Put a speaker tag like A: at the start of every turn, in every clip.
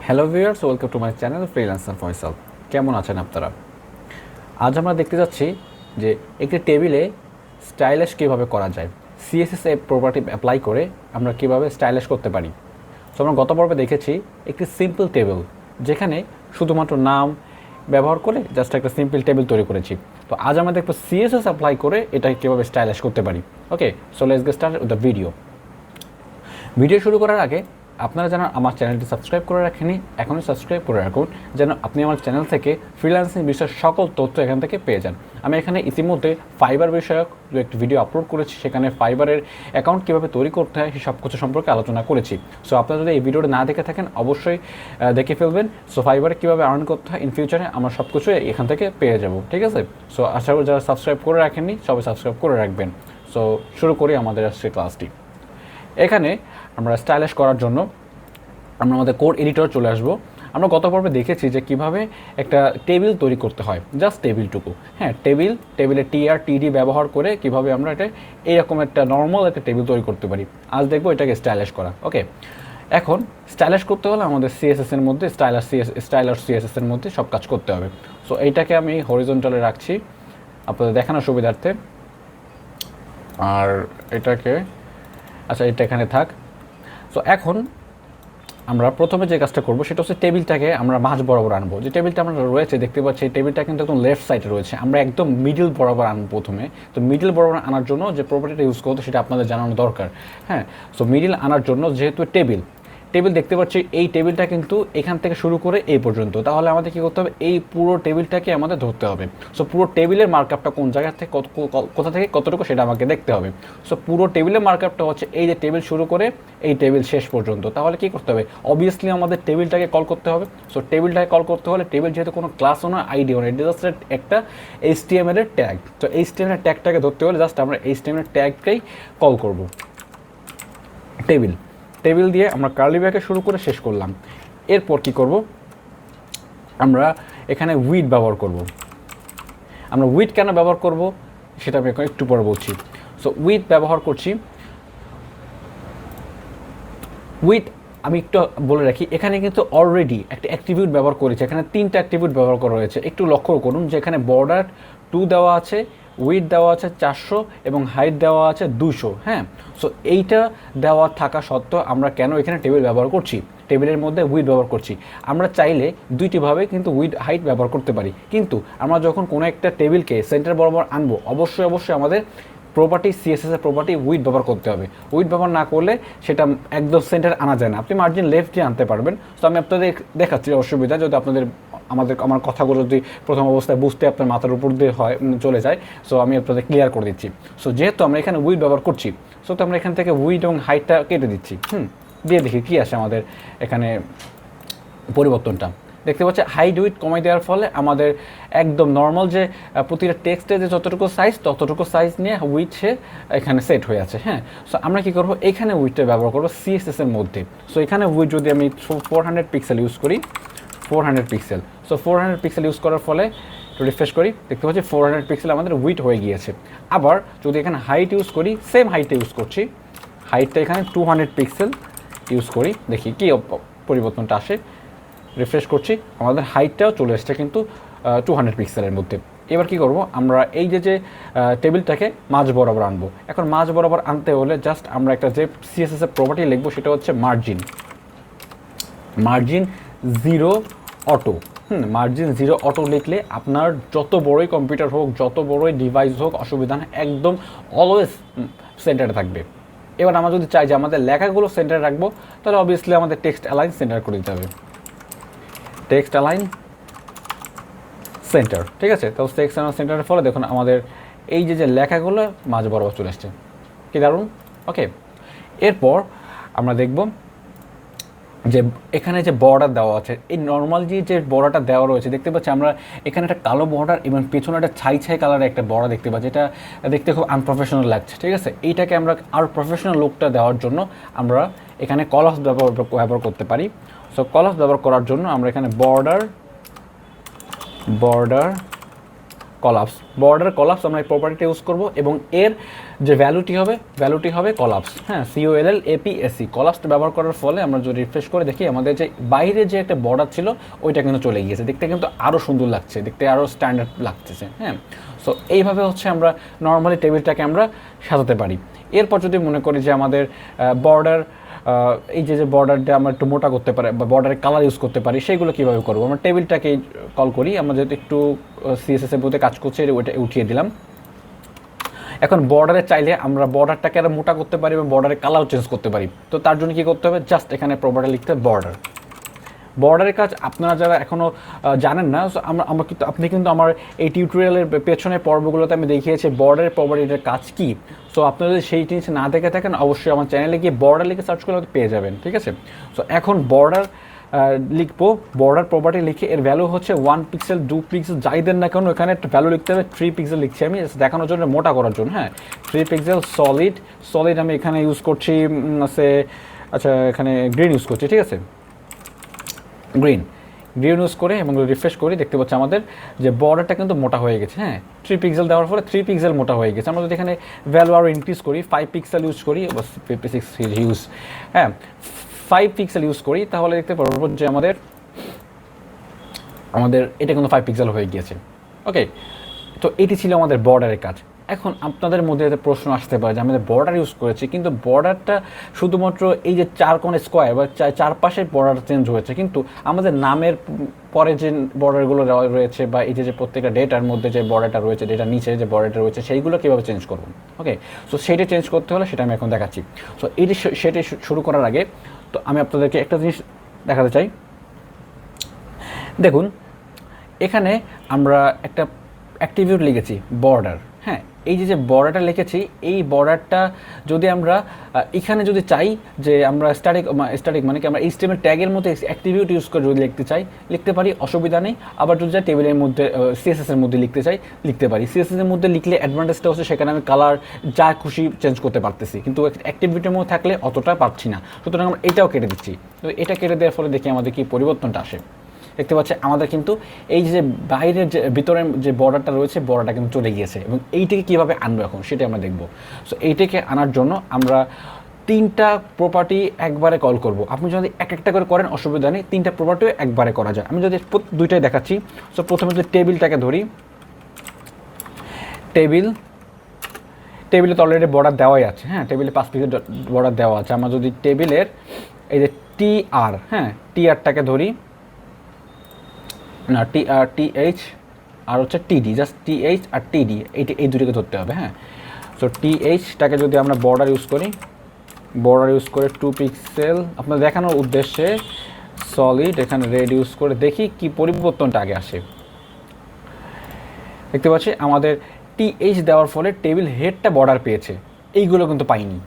A: Hello viewers, welcome to my channel freelancer Faisal. কেমন আছেন আপনারা? আজ আমরা দেখতে যাচ্ছি যে একটি টেবিলে স্টাইলিশ কীভাবে করা যায়। সিএসএস প্রপার্টি অ্যাপ্লাই করে আমরা কীভাবে স্টাইলিশ করতে পারি। সো আমরা গত পর্বে দেখেছি একটি সিম্পল টেবিল, যেখানে শুধুমাত্র নাম ব্যবহার করে জাস্ট একটা সিম্পল টেবিল তৈরি করেছি। তো আজ আমরা দেখব সিএসএস অ্যাপ্লাই করে এটা কীভাবে স্টাইলিশ করতে পারি। Okay, so let's get start with the video শুরু করার আগে আপনারা যেন আমার চ্যানেলটি সাবস্ক্রাইব করে রাখেনি, এখনই সাবস্ক্রাইব করে রাখুন, যেন আপনি আমার চ্যানেল থেকে ফ্রিল্যান্সিং বিষয়ের সকল তথ্য এখান থেকে পেয়ে যান। আমি এখানে ইতিমধ্যে ফাইবার বিষয়ক দু একটি ভিডিও আপলোড করেছি, সেখানে ফাইবারের অ্যাকাউন্ট কীভাবে তৈরি করতে হয় সেই সব কিছু সম্পর্কে আলোচনা করেছি। সো আপনারা যদি এই ভিডিওটা না দেখে থাকেন অবশ্যই দেখে ফেলবেন। সো ফাইবারে কীভাবে আর্ন করতে হয় ইন ফিউচারে আমরা সব কিছু এখান থেকে পেয়ে যাব, ঠিক আছে? সো আশা করি যারা সাবস্ক্রাইব করে রাখেননি সবাই সাবস্ক্রাইব করে রাখবেন। সো শুরু করি আমাদের আজকের ক্লাসটি। এখানে আমরা স্টাইলিশ করার জন্য আমরা আমাদের কোড এডিটর চলে আসবো। আমরা গত পর্বে দেখেছি যে কিভাবে একটা টেবিল তৈরি করতে হয়, জাস্ট টেবিলটুকু। হ্যাঁ, টেবিলে টিডি ব্যবহার করে কিভাবে আমরা এটা এইরকম একটা নর্মাল একটা টেবিল তৈরি করতে পারি। আজ দেখবো এটাকে স্টাইলিশ করা। ওকে, এখন স্টাইলিশ করতে হলে আমাদের সিএসএসের মধ্যে স্টাইলার সিএসএসের মধ্যে সব কাজ করতে হবে। সো এইটাকে আমি হরিজন্টালে রাখছি আপনাদের দেখানোর সুবিধার্থে, আর এটাকে আচ্ছা এটা এখানে থাক। সো এখন আমরা প্রথমে যে কাজটা করবো সেটা হচ্ছে টেবিলটাকে আমরা মাঝ বরাবর আনবো। যে টেবিলটা আমরা রয়েছে দেখতে পাচ্ছি, এই টেবিলটা কিন্তু একদম লেফট সাইডে রয়েছে, আমরা একদম মিডল বরাবর আনবো প্রথমে। তো মিডল বরাবর আনার জন্য যে প্রপার্টিটা ইউজ করতে সেটা আপনাদের জানানো দরকার। হ্যাঁ, সো মিডল আনার জন্য যেহেতু টেবিল দেখতে পাচ্ছি, এই টেবিলটা কিন্তু এখান থেকে শুরু করে এই পর্যন্ত, তাহলে আমাদের কী করতে হবে, এই পুরো টেবিলটাকে আমাদের ধরতে হবে। সো পুরো টেবিলের মার্কআপটা কোন জায়গা থেকে কোথা থেকে কতটুকু সেটা আমাকে দেখতে হবে। সো পুরো টেবিলের মার্কআপটা হচ্ছে এই যে টেবিল শুরু করে এই টেবিল শেষ পর্যন্ত। তাহলে কী করতে হবে, অবভিয়াসলি আমাদের টেবিলটাকে কল করতে হবে। সো টেবিলটাকে কল করতে হলে টেবিল যেহেতু কোনো ক্লাসও না, আইডিও না, এটা জাস্ট একটা HTML এর ট্যাগ। তো HTML এর ট্যাগটাকে ধরতে হলে জাস্ট আমরা HTML এর ট্যাগকেই কল করব। টেবিল দিয়ে আমরা কার্লি ব্র্যাকেট শুরু করে শেষ করলাম। এরপর কি করব, আমরা এখানে উইথ ব্যবহার করব। আমরা উইথ কেন ব্যবহার করব সেটা আমি এখন একটু পরে বলছি। সো উইথ ব্যবহার করছি। উইথ আমি একটু বলে রাখি, এখানে কিন্তু অলরেডি একটা অ্যাট্রিবিউট ব্যবহার করেছে, এখানে 3টা অ্যাট্রিবিউট ব্যবহার করা হয়েছে। একটু লক্ষ্য করুন যে এখানে বর্ডার 2 দেওয়া আছে, উইথ দেওয়া আছে 400 এবং হাইট দেওয়া আছে 200। হ্যাঁ, সো এইটা দেওয়া থাকা সত্ত্বেও আমরা কেন এখানে টেবিল ব্যবহার করছি, টেবিলের মধ্যে উইথ ব্যবহার করছি। আমরা চাইলে দুইটিভাবে কিন্তু উইথ হাইট ব্যবহার করতে পারি, কিন্তু আমরা যখন কোনো একটা টেবিলকে সেন্টার বরাবর আনবো অবশ্যই আমাদের প্রপার্টি সিএসএস এর প্রপার্টি উইথ ব্যবহার করতে হবে। উইথ ব্যবহার না করলে সেটা একদম সেন্টার আনা যায় না। আপনি মার্জিন লেফট দিয়ে আনতে পারবেন। তো আমি আপনাদের দেখাচ্ছি অসুবিধা, যদি আপনাদের আমার কথাগুলো যদি প্রথম অবস্থায় বুঝতে আপনার মাথার উপর দিয়ে চলে যায়। সো আমি আপনাদের ক্লিয়ার করে দিচ্ছি। সো যেহেতু আমরা এখানে উইথ ব্যবহার করছি, সো তো আমরা এখান থেকে উইথ এবং হাইটটা কেটে দিচ্ছি। দিয়ে দেখি কী আসে আমাদের এখানে পরিবর্তনটা। দেখতে পাচ্ছি হাইট উইথ কমাই দেওয়ার ফলে আমাদের একদম নর্মাল যে প্রতিটা টেক্সটে যে যতটুকু সাইজ ততটুকু সাইজ নিয়ে উইথ সে এখানে সেট হয়ে আছে। হ্যাঁ, সো আমরা কী করবো, এখানে উইথটা ব্যবহার করবো সিএসএস এর মধ্যে। সো এখানে উইথ যদি আমি 400 পিক্সেল ইউজ করি, 400 পিক্সেল। সো 400 পিক্সেল ইউজ করার ফলে রিফ্রেশ করি, দেখতে পাচ্ছি 400 পিক্সেল আমাদের উইথ হয়ে গিয়েছে। আবার যদি এখানে হাইট ইউজ করি, সেম হাইটটা ইউজ করছি, হাইটটা এখানে 200 পিক্সেল ইউজ করি, দেখি কী পরিবর্তনটা আসে। রিফ্রেশ করছি, আমাদের হাইটটাও চলে এসছে কিন্তু 200 পিক্সেলের মধ্যে। এবার কি করব, আমরা এই যে টেবিলটাকে মাঝ বরাবর আনবো। এখন মাঝ বরাবর আনতে হলে জাস্ট আমরা একটা যে সিএসএস এর প্রপার্টি লিখবো সেটা হচ্ছে মার্জিন 0 অটো। মার্জিন 0 অটো লিখলে আপনার যত বড়ই কম্পিউটার হোক, যত বড়ই ডিভাইস হোক, অসুবিধা নেই, একদম অলওয়েজ সেন্টারে থাকবে। এবার আমরা যদি চাই যে আমাদের লেখাগুলো সেন্টারে রাখবো, তাহলে অবভিয়াসলি আমাদের টেক্সট অ্যালাইন সেন্টার করে দিতে হবে। টেক্সট অ্যালাইন সেন্টার, ঠিক আছে? তো টেক্সট অ্যালাইন সেন্টারের ফলে দেখুন আমাদের এই যে লেখাগুলো মাঝ বরাবর চলে আসছে, কি দারুণ। ওকে, এরপর আমরা দেখব যে এখানে যে বর্ডার দেওয়া আছে, এই নর্মাল যে বর্ডারটা দেওয়া রয়েছে দেখতে পাচ্ছি আমরা এখানে একটা কালো বর্ডার এবং পেছনে একটা ছাই কালারের একটা বর্ডার দেখতে পাচ্ছি, এটা দেখতে খুব আনপ্রফেশনাল লাগছে, ঠিক আছে? এইটাকে আমরা আরও প্রফেশনাল লুকটা দেওয়ার জন্য আমরা এখানে কলাস ব্যবহার করতে পারি। সো কলাস ব্যবহার করার জন্য আমরা এখানে বর্ডার কলাপস। বর্ডার কলাপস আমরা এই প্রপার্টিটা ইউজ করব এবং এর যে ভ্যালুটি হবে কলাপস। হ্যাঁ, COLLAPSE কলাপসটা ব্যবহার করার ফলে আমরা যদি রিফ্রেশ করে দেখি আমাদের যে বাইরে যে একটা বর্ডার ছিল ওইটা কিন্তু চলে গিয়েছে, দেখতে কিন্তু আরও সুন্দর লাগছে, দেখতে আরও স্ট্যান্ডার্ড লাগতেছে। হ্যাঁ, সো এইভাবে হচ্ছে আমরা নর্মালি টেবিলটাকে আমরা সাজাতে পারি। এরপর যদি মনে করি যে আমাদের বর্ডার এই যে বর্ডারটা আমরা একটু মোটা করতে পারি বা বর্ডারের কালার ইউজ করতে পারি, সেইগুলো কীভাবে করবো? আমরা টেবিলটাকে কল করি, আমরা যেহেতু একটু CSS এর মধ্যে কাজ করছি ওইটা উঠিয়ে দিলাম। এখন বর্ডারে চাইলে আমরা বর্ডারটাকে আরও মোটা করতে পারি এবং বর্ডারের কালারও চেঞ্জ করতে পারি। তো তার জন্য কী করতে হবে? জাস্ট এখানে প্রপার্টি লিখতে হবে বর্ডারের কাজ আপনারা যারা এখনও জানেন না, আমরা কিন্তু আপনি কিন্তু আমার এই টিউটোরিয়ালের পেছনের পর্বগুলোতে আমি দেখিয়েছি বর্ডারের প্রপার্টিটার কাজ কী। সো আপনারা যদি সেই জিনিস না দেখে থাকেন অবশ্যই আমার চ্যানেলে গিয়ে বর্ডার লিখে সার্চ করলে পেয়ে যাবেন, ঠিক আছে? সো এখন বর্ডার লিখবো, বর্ডার প্রপার্টি লিখে এর ভ্যালু হচ্ছে 1 পিক্সেল 2 পিক্সেল যাই দেন না কেন, এখানে একটা ভ্যালু লিখতে হবে 3 পিক্সেল লিখছি আমি দেখানোর জন্য, মোটা করার জন্য। হ্যাঁ, 3 পিক্সেল সলিড আমি এখানে ইউজ করছি আচ্ছা এখানে গ্রিন ইউজ করছি, ঠিক আছে? গ্রিন ইউজ করে এবং রিফ্রেশ করি, দেখতে পাচ্ছি আমাদের যে বর্ডারটা কিন্তু মোটা হয়ে গেছে। হ্যাঁ, 3 পিক্সেল দেওয়ার ফলে 3 পিক্সেল মোটা হয়ে গেছে। আমরা যদি এখানে ভ্যালু আরও ইনক্রিজ করি 5 পিক্সেল ইউজ করি, 5 পিক্সেল ইউজ করি, তাহলে দেখতে পারবো যে আমাদের এটা কিন্তু 5 পিক্সেল হয়ে গিয়েছে। ওকে, তো এটি ছিল আমাদের বর্ডারের কাজ। এখন আপনাদের মধ্যে একটা প্রশ্ন আসতে পারে যে আমাদের বর্ডার ইউজ করেছি, কিন্তু বর্ডারটা শুধুমাত্র এই যে 4 কোণ স্কোয়ার বা চারপাশে বর্ডার চেঞ্জ হয়েছে, কিন্তু আমাদের নামের পরে যে বর্ডারগুলো রয়েছে বা এই যে প্রত্যেকটা ডেটার মধ্যে যে বর্ডারটা রয়েছে, ডেটার নিচে যে বর্ডারটা রয়েছে, সেইগুলো কীভাবে চেঞ্জ করব? ওকে, সো সেটা চেঞ্জ করতে হলে সেটা আমি এখন দেখাচ্ছি। সো সেটা শুরু করার আগে তো আমি আপনাদেরকে একটা জিনিস দেখাতে চাই। দেখুন, এখানে আমরা একটা অ্যাট্রিবিউট লিখেছি বর্ডার। হ্যাঁ, এই যে বর্ডারটা লিখেছি, এই বর্ডারটা যদি আমরা এখানে যদি চাই যে আমরা স্ট্যাটিক মানে কি আমরা HTML ট্যাগের মধ্যে অ্যাট্রিবিউট ইউজ করে যদি লিখতে পারি, অসুবিধা নেই। আবার যদি চাই টেবিলের মধ্যে CSS এর মধ্যে লিখতে চাই, লিখতে পারি। CSS এর মধ্যে লিখলে অ্যাডভান্টেজটা হচ্ছে সেখানে আমি কালার যা খুশি চেঞ্জ করতে পারতেছি, কিন্তু অ্যাক্টিভিটির মধ্যে থাকলে অতটা পারছি না। সুতরাং আমরা এটাও কেটে দিচ্ছি। তো এটা কেটে দেওয়ার ফলে দেখি আমাদের কি পরিবর্তনটা আসে। দেখতে পাচ্ছি আমাদের কিন্তু এই যে বাইরের যে ভিতরের যে বর্ডারটা রয়েছে, বর্ডারটা কিন্তু চলে গিয়েছে এবং এইটাকে কীভাবে আনবো এখন সেটা আমরা দেখব। সো এইটাকে আনার জন্য আমরা 3টা প্রপার্টি একবারে কল করব। আপনি যদি একটা করে করেন অসুবিধা নেই, 3টা প্রপার্টিও একবারে করা যায়। আমি যদি 2টাই দেখাচ্ছি। সো প্রথমে যদি টেবিলটাকে ধরি, টেবিলে তো অলরেডি বর্ডার দেওয়াই আছে। হ্যাঁ, টেবিলে 5 পিক্সেল বর্ডার দেওয়া আছে। আমরা যদি টেবিলের এই যে TR, হ্যাঁ TRটাকে ধরি, না TH আর হচ্ছে TD, জাস্ট TH আর TD এই দুটোকে ধরতে হবে। হ্যাঁ, সো THটাকে যদি আমরা বর্ডার ইউজ করে 2 পিক্সেল আপনার দেখানোর উদ্দেশ্যে সলিড এখানে রেড ইউজ করে দেখি কি পরিবর্তনটা আগে আসে। দেখতে পাচ্ছি আমাদের TH দেওয়ার ফলে টেবিল হেডটা বর্ডার পেয়েছে, এইগুলো কিন্তু পাইনি।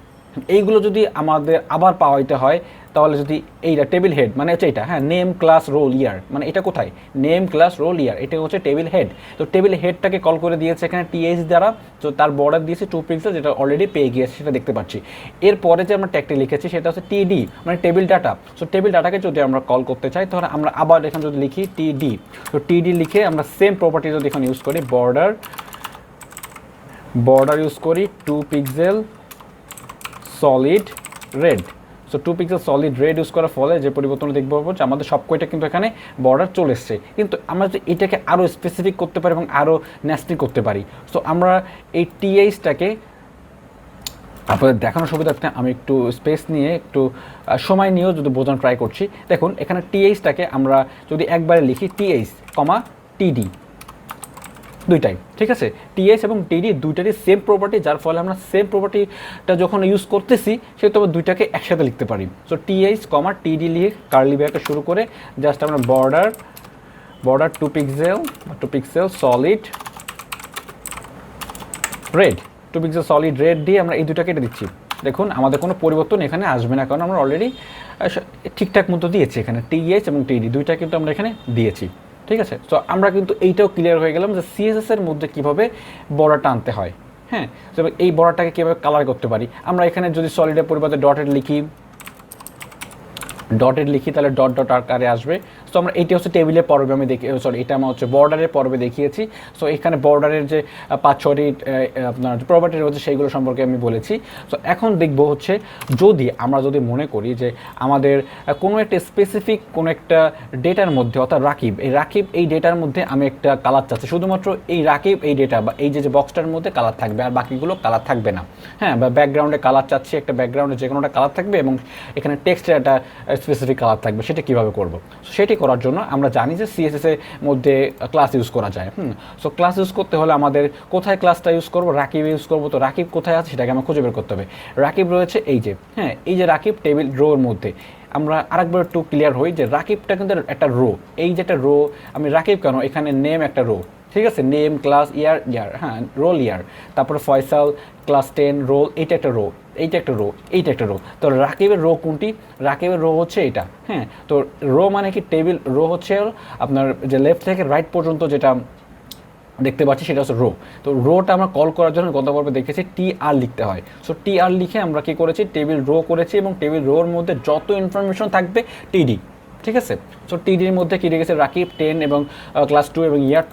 A: এইগুলো যদি আমাদের আবার পাওয়াইতে হয় তাহলে যদি এইটা টেবিল হেড মানে হচ্ছে এটা, হ্যাঁ নেম ক্লাস রোল ইয়ার, মানে এটা কোথায় নেম ক্লাস রোল ইয়ার, এটা হচ্ছে টেবিল হেড। তো টেবিল হেডটাকে কল করে দিয়েছে এখানে TH দ্বারা, তো তার বর্ডার দিয়েছে 2 পিক্সেল, যেটা অলরেডি পেয়ে গিয়েছে সেটা দেখতে পাচ্ছি। এরপরে যে আমরা ট্যাগটি লিখেছি সেটা হচ্ছে TD মানে টেবিল ডাটা। সো টেবিল ডাটাকে যদি আমরা কল করতে চাই তাহলে আমরা আবার এখানে যদি লিখি TD, তো TD লিখে আমরা সেম প্রপার্টি যদি এখানে ইউজ করি, বর্ডার ইউজ করি 2 pixel solid red. So 2 pixel solid red use করার ফলে যে পরিবর্তন দেখতে পাবো যে আমাদের সব কয়টা কিন্তু এখানে বর্ডার চলে এসছে। কিন্তু আমরা যদি এটাকে আরও স্পেসিফিক করতে পারি এবং আরও ন্যাস্টি করতে পারি, সো আমরা এই THটাকে আপনাদের দেখানোর সুবিধার্থে আমি একটু স্পেস নিয়ে একটু সময় নিয়েও যদি বোঝানো ট্রাই করছি। দেখুন এখানে THটাকে আমরা যদি একবারে লিখি TH, TD দুইটাই, ঠিক আছে? TH এবং TD দুইটারই সেম প্রপার্টি, যার ফলে আমরা সেম প্রপার্টিটা যখন ইউজ করতেছি সেহেতু আমরা দুইটাকে একসাথে লিখতে পারি। সো TH, TD লিখে কার্লি ব্র্যাকেট শুরু করে জাস্ট আমরা border 2 pixel solid red, 2 pixel solid red দিয়ে আমরা এই দুটাকে কেটে দিচ্ছি। দেখুন আমাদের কোনো পরিবর্তন এখানে আসবে না, কারণ আমরা অলরেডি ঠিকঠাক মতো দিয়েছি। এখানে TH এবং TD দুইটা কিন্তু আমরা এখানে দিয়েছি, ঠিক আছে? তো আমরা কিন্তু এইটাও ক্লিয়ার হয়ে গেলাম যে CSS এর মধ্যে কীভাবে বর্ডারটা আনতে হয়। হ্যাঁ, তবে এই বর্ডারটাকে কীভাবে কালার করতে পারি। আমরা এখানে যদি সলিডের পরিবর্তে ডটেড লিখি, ডটেড লিখি তাহলে ডট ডট আকারে আসবে। সো আমরা এইটা হচ্ছে টেবিলের পর্বে আমি দেখি, সরি এটা আমার হচ্ছে বর্ডারের পর্বে দেখিয়েছি। সো এখানে বর্ডারের যে 5-6টি আপনার প্রপার্টি রয়েছে সেইগুলো সম্পর্কে আমি বলেছি। সো এখন দেখব হচ্ছে আমরা যদি মনে করি যে আমাদের কোনো একটা স্পেসিফিক কোনো একটা ডেটার মধ্যে, অর্থাৎ রাকিব এই ডেটার মধ্যে আমি একটা কালার চাচ্ছি, শুধুমাত্র এই রাকিব এই ডেটা বা এই যে বক্সটার মধ্যে কালার থাকবে আর বাকিগুলো কালার থাকবে না, হ্যাঁ, বা ব্যাকগ্রাউন্ডে কালার চাচ্ছি, একটা ব্যাকগ্রাউন্ডে যে কোনোটা কালার থাকবে এবং এখানে টেক্সটের একটা স্পেসিফিক কালার থাকবে, সেটা কীভাবে করব? সেটি করার জন্য আমরা জানি যে সিএসএস এর মধ্যে ক্লাস ইউজ করা যায়। সো ক্লাস ইউজ করতে হলে আমাদের কোথায় ক্লাসটা ইউজ করব? রাকিব ইউজ করব। তো রাকিব কোথায় আছে সেটাকে আমার খুঁজে বের করতে হবে। রাকিব রয়েছে এই যে, হ্যাঁ, এই যে রাকিব টেবিল রোর মধ্যে। আমরা আরেকবার একটু ক্লিয়ার হই যে রাকিবটা কিন্তু একটা রো, এই যে একটা রো, আমি রাকিব কেন, এখানে নেম একটা রো, ঠিক আছে, নেম ক্লাস ইয়ার, হ্যাঁ, রোল ইয়ার, তারপরে ফয়সাল ক্লাস 10 রোল, এইটা একটা রো, এইটা একটা রো, এইটা একটা রো। তো রাকিবের রো কোনটি? রাকিবের রো হচ্ছে এটা, হ্যাঁ। তো রো মানে কি? টেবিল রো হচ্ছে আপনার যে লেফট থেকে রাইট পর্যন্ত যেটা দেখতে পাচ্ছি সেটা হচ্ছে রো। তো রোটা আমরা কল করার জন্য গত পর্বে দেখেছি TR লিখতে হয়। সো TR লিখে আমরা কি করেছি? টেবিল রো করেছি এবং টেবিল রোর মধ্যে যত ইনফরমেশন থাকবে TD, ঠিক আছে। সো টিডির মধ্যে কি রেখেছে? রাকিব 10 এবং ক্লাস 2 এবং ইয়ার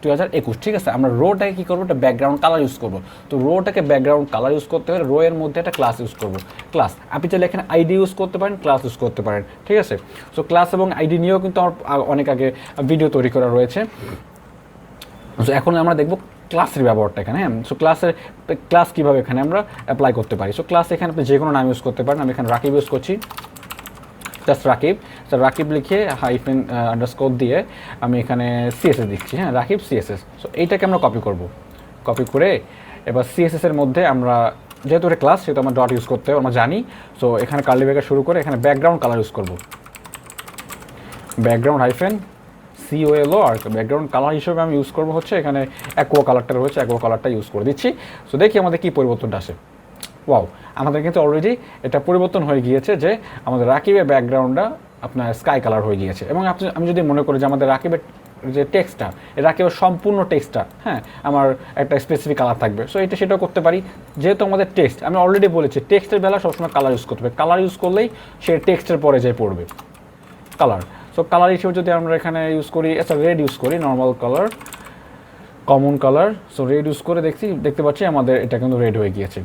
A: 2021, ঠিক আছে। আমরা রোটাকে কী করবো? একটা ব্যাকগ্রাউন্ড কালার ইউজ করবো। তো রোটাকে ব্যাকগ্রাউন্ড কালার ইউজ করতে হলে রো এর মধ্যে একটা ক্লাস ইউজ করবো, ক্লাস। আপনি চাইলে এখানে আইডি ইউজ করতে পারেন, ক্লাস ইউজ করতে পারেন, ঠিক আছে। সো ক্লাস এবং আইডি নিয়েও কিন্তু আমার অনেক আগে ভিডিও তৈরি করা রয়েছে। সো এখন আমরা দেখব ক্লাসের ব্যবহারটা এখানে, হ্যাঁ। সো ক্লাস কীভাবে এখানে আমরা অ্যাপ্লাই করতে পারি। সো ক্লাস এখানে আপনি যে কোনো নাম ইউজ করতে পারেন। আমি এখানে রাকিব ইউজ করছি, জাস্ট রাকিব। তো রাকিব লিখে হাইফেন আন্ডারস্কোর দিয়ে আমি এখানে সিএসএস দিচ্ছি, হ্যাঁ, রাকিব সিএসএস। সো এইটাকে আমরা কপি করব, কপি করে এবার সিএসএসের মধ্যে আমরা, যেহেতু এটা ক্লাস সেহেতু আমরা ডট ইউজ করতে হবে, আমরা জানি। সো এখানে কার্লি ব্র্যাকেট শুরু করে এখানে ব্যাকগ্রাউন্ড কালার ইউজ করব, ব্যাকগ্রাউন্ড হাইফেন COLO। আর ব্যাকগ্রাউন্ড কালার হিসেবে আমি ইউজ করবো হচ্ছে এখানে অ্যাকোয়া কালারটা রয়েছে, অ্যাকোয়া কালারটা ইউজ করে দিচ্ছি। সো দেখি আমাদের কী পরিবর্তনটা আসে। ওয়াও, আমাদের কিন্তু অলরেডি এটা পরিবর্তন হয়ে গিয়েছে যে আমাদের রাকিবের ব্যাকগ্রাউন্ডটা আপনার স্কাই কালার হয়ে গিয়েছে। এবং আমি যদি মনে করি যে আমাদের রাকিবের যে টেক্সটটা, রাকিবের সম্পূর্ণ টেক্সটটা, হ্যাঁ, আমার একটা স্পেসিফিক কালার থাকবে। সো এটা সেটাও করতে পারি। যেহেতু আমাদের টেক্সট, আমি অলরেডি বলেছি টেক্সটের বেলা সবসময় কালার ইউজ করতে হবে। কালার ইউজ করলেই সে টেক্সটের পরে যায় পড়বে কালার। সো কালার হিসেবে যদি আমরা এখানে ইউজ করি, আচ্ছা রেড ইউজ করি, normal colour, common colour. So red use করে দেখতে পাচ্ছি আমাদের এটা কিন্তু রেড হয়ে গিয়েছে।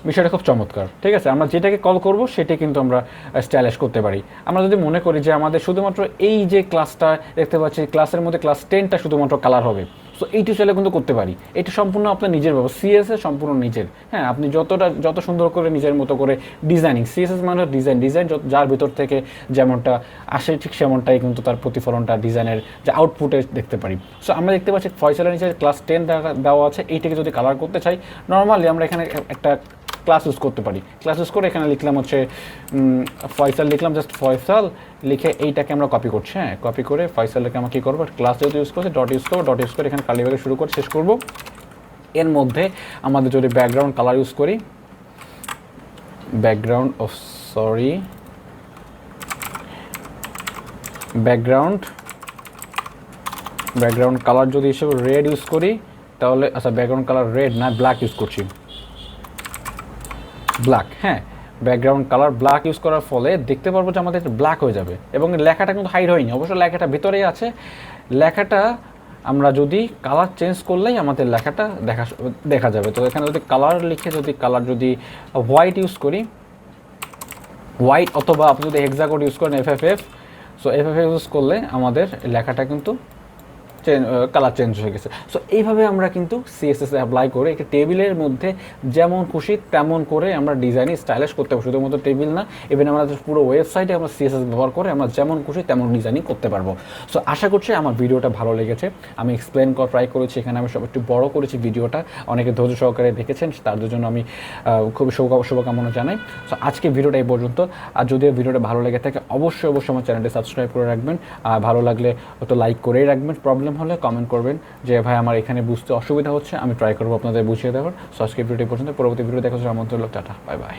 A: বিষয়টা খুব চমৎকার, ঠিক আছে। আমরা যেটাকে কল করব সেটাই কিন্তু আমরা স্টাইলিশ করতে পারি। আমরা যদি মনে করি যে আমাদের শুধুমাত্র এই যে ক্লাসটা দেখতে পাচ্ছি, ক্লাসের মধ্যে ক্লাস 10টা শুধুমাত্র কালার হবে, সো এইটু চাইলে কিন্তু করতে পারি। এটা সম্পূর্ণ আপনার নিজের ব্যবস্থা, সিএসএস সম্পূর্ণ নিজের, হ্যাঁ। আপনি যত সুন্দর করে নিজের মতো করে ডিজাইনিং, সিএসএস মানে ডিজাইন যার ভিতর থেকে যেমনটা আসে ঠিক সেমনটাই কিন্তু তার প্রতিফলনটা ডিজাইনের যে আউটপুটে দেখতে পারি। সো আমরা দেখতে পাচ্ছি ফয়সালের নিচে ক্লাস 10 দেওয়া আছে। এইটাকে যদি কালার করতে চাই, নর্মালি আমরা এখানে একটা ক্লাস ইউজ করতে পারি। ক্লাস ইউজ করে এখানে লিখলাম হচ্ছে ফয়সাল, লিখলাম জাস্ট ফয়সাল লিখে এইটাকে আমরা কপি করছি, হ্যাঁ। কপি করে ফয়সালটাকে আমরা কী করবো? ক্লাস যেহেতু ইউজ করছি ডট ইউজ করবো, ডট ইউজ করে এখানে কালি ব্র্যাকেট শুরু করে শেষ করবো। এর মধ্যে আমাদের যদি ব্যাকগ্রাউন্ড কালার ইউজ করি, ব্যাকগ্রাউন্ড কালার যদি হিসেবে রেড ইউজ করি তাহলে, আচ্ছা ব্যাকগ্রাউন্ড কালার রেড না, ব্ল্যাক ইউজ করছি, ব্ল্যাক, হ্যাঁ। ব্যাকগ্রাউন্ড কালার ব্ল্যাক ইউজ করার ফলে দেখতে পারবো যে আমাদের ব্ল্যাক হয়ে যাবে এবং লেখাটা কিন্তু হাইড হয়নি, অবশ্য লেখাটা ভিতরেই আছে। লেখাটা আমরা যদি কালার চেঞ্জ করলেই আমাদের লেখাটা দেখা যাবে। তো এখানে যদি কালার লিখে কালার যদি হোয়াইট ইউজ করি, হোয়াইট, অথবা আপনি যদি হেক্সাকোড ইউজ করেন FFF, সো FFF ইউজ করলে আমাদের লেখাটা কিন্তু কালার চেঞ্জ হয়ে গেছে। সো এইভাবে আমরা কিন্তু সিএসএস অ্যাপ্লাই করে একটা টেবিলের মধ্যে যেমন খুশি তেমন করে আমরা ডিজাইনিং স্টাইলিশ করতে পারবো। শুধুমাত্র টেবিল না, ইভেন আমাদের পুরো ওয়েবসাইটে আমরা সিএসএস ব্যবহার করে আমরা যেমন খুশি তেমন ডিজাইনিং করতে পারবো। সো আশা করছি আমার ভিডিওটা ভালো লেগেছে। আমি এক্সপ্লেন করা ট্রাই করেছি, এখানে আমি সব একটু বড় করেছি ভিডিওটা, অনেকে ধৈর্য সহকারে দেখেছেন, তার জন্য আমি খুবই শুভকামনা জানাই। সো আজকে ভিডিওটা এই পর্যন্ত। আর যদি ভিডিওটা ভালো লেগে থাকে অবশ্যই আমার চ্যানেলটি সাবস্ক্রাইব করে রাখবেন। আর ভালো লাগলে তো লাইক করেই রাখবেন। প্রবলেম হলে কমেন্ট করবেন যে ভাই আমার এখানে বুঝতে অসুবিধা হচ্ছে, আমি ট্রাই করবো আপনাদের বুঝিয়ে দেওয়ার। সো আজকে ভিডিওটি পর্যন্ত, পরবর্তী ভিডিও দেখা হচ্ছে। আমন্ত্রণ, টাটা, বাই বাই।